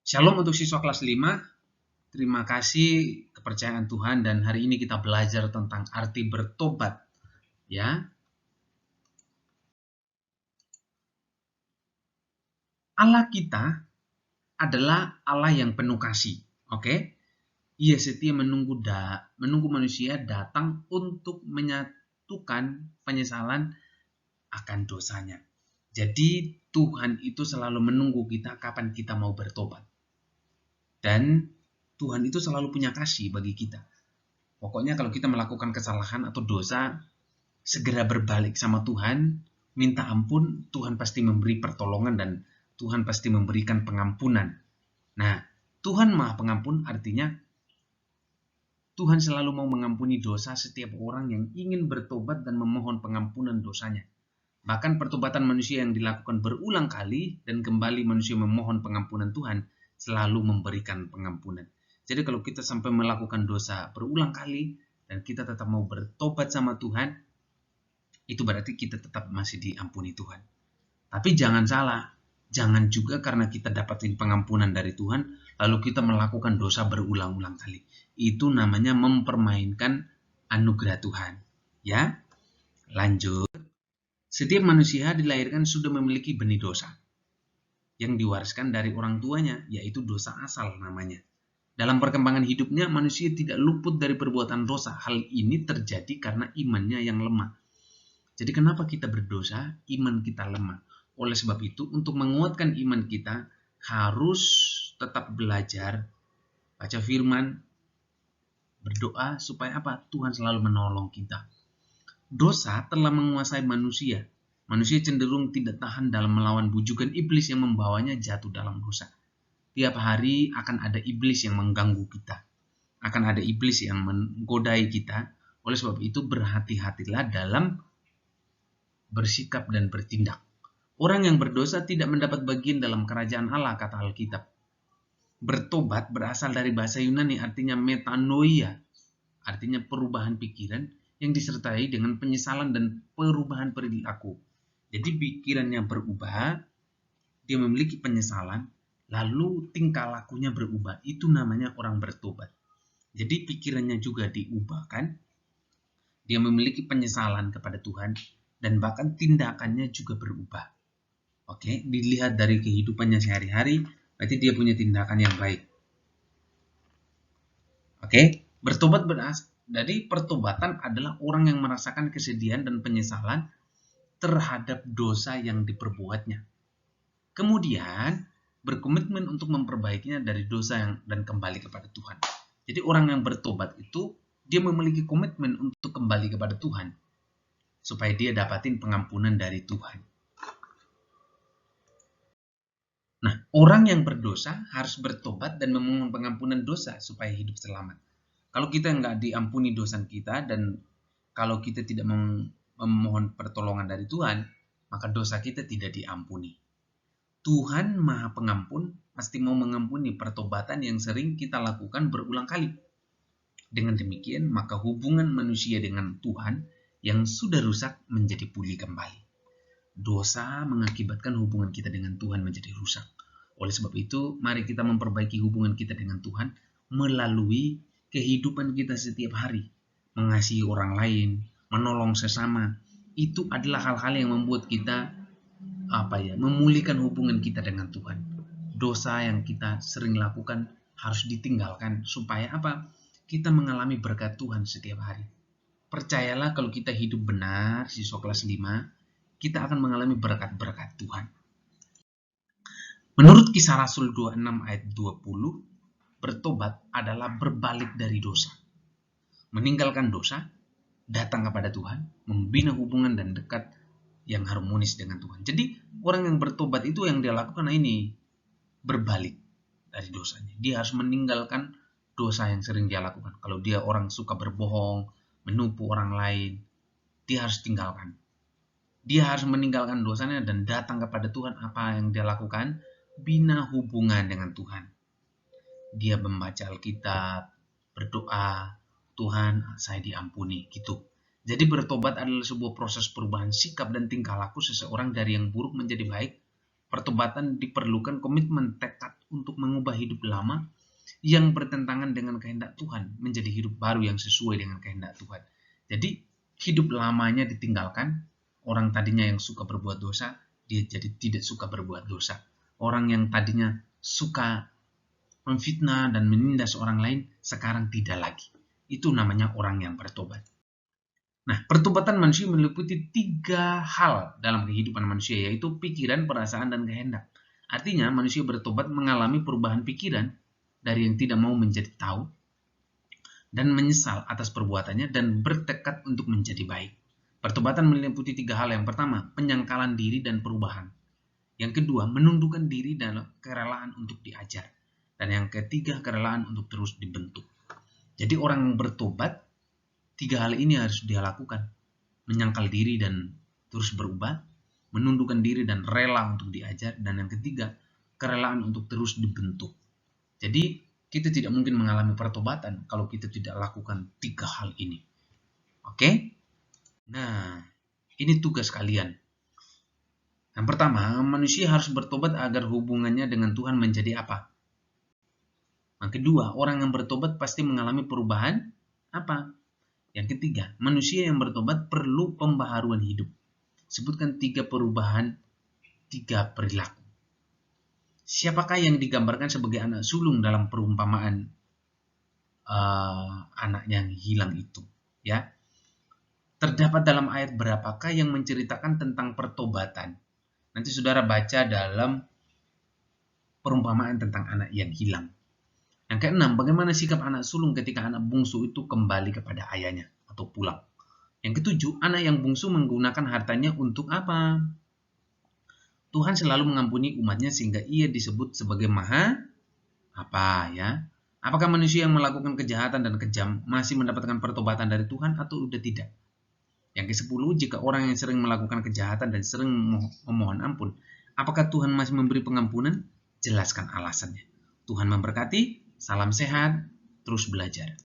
Shalom untuk siswa kelas 5. Terima kasih kepercayaan Tuhan dan hari ini kita belajar tentang arti bertobat. Ya. Allah kita adalah Allah yang penuh kasih. Oke? Ia setia menunggu manusia datang untuk menyatukan penyesalan akan dosanya. Jadi Tuhan itu selalu menunggu kita kapan kita mau bertobat. Dan Tuhan itu selalu punya kasih bagi kita. Pokoknya kalau kita melakukan kesalahan atau dosa, segera berbalik sama Tuhan, minta ampun, Tuhan pasti memberi pertolongan dan Tuhan pasti memberikan pengampunan. Nah, Tuhan Maha Pengampun artinya Tuhan selalu mau mengampuni dosa setiap orang yang ingin bertobat dan memohon pengampunan dosanya. Bahkan pertobatan manusia yang dilakukan berulang kali dan kembali manusia memohon pengampunan Tuhan selalu memberikan pengampunan. Jadi kalau kita sampai melakukan dosa berulang kali dan kita tetap mau bertobat sama Tuhan, itu berarti kita tetap masih diampuni Tuhan. Tapi jangan salah, jangan juga karena kita dapatin pengampunan dari Tuhan, lalu kita melakukan dosa berulang-ulang kali. Itu namanya mempermainkan anugerah Tuhan. Ya, lanjut. Setiap manusia dilahirkan sudah memiliki benih dosa yang diwariskan dari orang tuanya, yaitu dosa asal namanya. Dalam perkembangan hidupnya, manusia tidak luput dari perbuatan dosa. Hal ini terjadi karena imannya yang lemah. Jadi kenapa kita berdosa? Iman kita lemah. Oleh sebab itu, untuk menguatkan iman kita, harus tetap belajar, baca firman, berdoa, supaya apa? Tuhan selalu menolong kita. Dosa telah menguasai manusia. Manusia cenderung tidak tahan dalam melawan bujukan iblis yang membawanya jatuh dalam dosa. Tiap hari akan ada iblis yang mengganggu kita. Akan ada iblis yang menggodai kita. Oleh sebab itu, berhati-hatilah dalam bersikap dan bertindak. Orang yang berdosa tidak mendapat bagian dalam kerajaan Allah, kata Alkitab. Bertobat berasal dari bahasa Yunani, artinya metanoia, artinya perubahan pikiran yang disertai dengan penyesalan dan perubahan perilaku. Jadi pikirannya berubah, dia memiliki penyesalan, lalu tingkah lakunya berubah. Itu namanya orang bertobat. Jadi pikirannya juga diubahkan, dia memiliki penyesalan kepada Tuhan, dan bahkan tindakannya juga berubah. Oke, dilihat dari kehidupannya sehari-hari, berarti dia punya tindakan yang baik. Oke, bertobat dari pertobatan adalah orang yang merasakan kesedihan dan penyesalan terhadap dosa yang diperbuatnya. Kemudian berkomitmen untuk memperbaikinya dari dosa dan kembali kepada Tuhan. Jadi orang yang bertobat itu dia memiliki komitmen untuk kembali kepada Tuhan supaya dia dapatin pengampunan dari Tuhan. Nah, orang yang berdosa harus bertobat dan memohon pengampunan dosa supaya hidup selamat. Kalau kita nggak diampuni dosa kita dan kalau kita tidak memohon pertolongan dari Tuhan, maka dosa kita tidak diampuni. Tuhan Maha Pengampun pasti mau mengampuni pertobatan yang sering kita lakukan berulang kali. Dengan demikian, maka hubungan manusia dengan Tuhan yang sudah rusak menjadi pulih kembali. Dosa mengakibatkan hubungan kita dengan Tuhan menjadi rusak. Oleh sebab itu, mari kita memperbaiki hubungan kita dengan Tuhan melalui kehidupan kita setiap hari. Mengasihi orang lain, menolong sesama, itu adalah hal-hal yang membuat kita memulihkan hubungan kita dengan Tuhan. Dosa yang kita sering lakukan harus ditinggalkan supaya apa? Kita mengalami berkat Tuhan setiap hari. Percayalah kalau kita hidup benar, siswa kelas 5, kita akan mengalami berkat-berkat Tuhan. Menurut Kisah Rasul 26 ayat 20, bertobat adalah berbalik dari dosa. Meninggalkan dosa, datang kepada Tuhan, membina hubungan dan dekat yang harmonis dengan Tuhan. Jadi orang yang bertobat itu yang dia lakukan ini berbalik dari dosanya. Dia harus meninggalkan dosa yang sering dia lakukan. Kalau dia orang suka berbohong, menipu orang lain, dia harus tinggalkan. Dia harus meninggalkan dosanya dan datang kepada Tuhan. Apa yang dia lakukan? Bina hubungan dengan Tuhan. Dia membaca Alkitab, berdoa, Tuhan saya diampuni, gitu. Jadi bertobat adalah sebuah proses perubahan sikap dan tingkah laku seseorang dari yang buruk menjadi baik Pertobatan diperlukan komitmen tekad untuk mengubah hidup lama yang bertentangan dengan kehendak Tuhan menjadi hidup baru yang sesuai dengan kehendak Tuhan. Jadi hidup lamanya ditinggalkan. Orang tadinya yang suka berbuat dosa, dia jadi tidak suka berbuat dosa. Orang yang tadinya suka memfitnah dan menindas orang lain, sekarang tidak lagi. Itu namanya orang yang bertobat. Nah, pertobatan manusia meliputi 3 hal dalam kehidupan manusia, yaitu pikiran, perasaan, dan kehendak. Artinya, manusia bertobat mengalami perubahan pikiran dari yang tidak mau menjadi tahu, dan menyesal atas perbuatannya, dan bertekad untuk menjadi baik. Pertobatan meliputi 3 hal. Yang pertama, penyangkalan diri dan perubahan. Yang kedua, menundukkan diri dalam kerelaan untuk diajar. Dan yang ketiga, kerelaan untuk terus dibentuk. Jadi orang yang bertobat, 3 hal ini harus dia lakukan. Menyangkal diri dan terus berubah, menundukkan diri dan rela untuk diajar, dan yang ketiga, kerelaan untuk terus dibentuk. Jadi kita tidak mungkin mengalami pertobatan kalau kita tidak lakukan 3 hal ini. Oke? Nah, ini tugas kalian. Yang pertama, manusia harus bertobat agar hubungannya dengan Tuhan menjadi apa? Yang kedua, orang yang bertobat pasti mengalami perubahan apa? Yang ketiga, manusia yang bertobat perlu pembaharuan hidup. Sebutkan 3 perubahan, 3 perilaku. Siapakah yang digambarkan sebagai anak sulung dalam perumpamaan anak yang hilang itu? Ya, terdapat dalam ayat berapakah yang menceritakan tentang pertobatan? Nanti saudara baca dalam perumpamaan tentang anak yang hilang. Yang keenam, bagaimana sikap anak sulung ketika anak bungsu itu kembali kepada ayahnya atau pulang. Yang ketujuh, anak yang bungsu menggunakan hartanya untuk apa? Tuhan selalu mengampuni umatnya sehingga ia disebut sebagai maha apa ya? Apakah manusia yang melakukan kejahatan dan kejam masih mendapatkan pertobatan dari Tuhan atau sudah tidak? Yang ke-10, jika orang yang sering melakukan kejahatan dan sering memohon ampun, apakah Tuhan masih memberi pengampunan? Jelaskan alasannya. Tuhan memberkati, salam sehat, terus belajar.